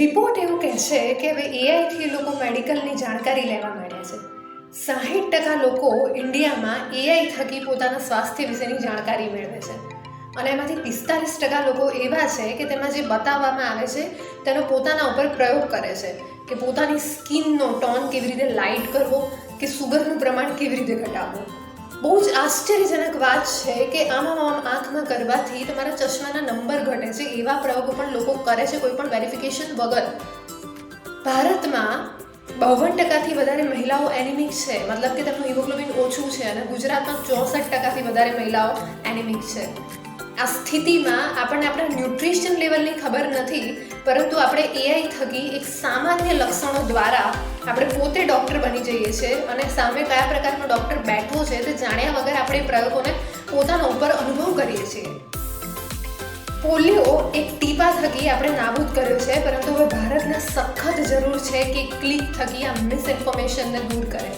Report એવું કહે છે કે હવે એઆઈથી લોકો મેડિકલની જાણકારી લેવા માંડ્યા છે. 60% લોકો ઇન્ડિયામાં એઆઈ થકી પોતાના સ્વાસ્થ્ય વિશેની જાણકારી મેળવે છે અને એમાંથી 45% લોકો એવા છે કે તેમાં જે બતાવવામાં આવે છે તેનો પોતાના ઉપર પ્રયોગ કરે છે કે પોતાની સ્કિનનો ટોન કેવી રીતે લાઇટ કરવો કે સુગરનું પ્રમાણ કેવી રીતે ઘટાડવું. બહુ જ આશ્ચર્યજનક વાત છે કે આમ આંખમાં કરવાથી તમારા ચશ્માના નંબર ઘટે છે. એવા પ્રયોગો પણ લોકો કરે છે કોઈ પણ વેરિફિકેશન વગર. ભારતમાં 52%થી વધારે મહિલાઓ એનિમિક છે, મતલબ કે તેમનું હિમોગ્લોબિન ઓછું છે, અને ગુજરાતમાં 64%થી વધારે મહિલાઓ એનિમિક છે. આ સ્થિતિમાં આપણને આપણા ન્યુટ્રિશન લેવલની ખબર નથી, પરંતુ આપણે એઆઈ થકી એક સામાન્ય લક્ષણો દ્વારા આપણે પોતે ડૉક્ટર બની જઈએ છીએ અને સામે કયા પ્રકારનો ડૉક્ટર બેઠો છે તે જાણ્યા વગર આપણે એ પ્રયોગોને પોતાના ઉપર અનુભવ કરીએ છીએ. પોલિયો એક ટીપા થકી આપણે નાબૂદ કર્યો છે, પરંતુ હવે ભારતને સખત જરૂર છે કે ક્લિક થકી આ મિસઇન્ફોર્મેશનને દૂર કરે.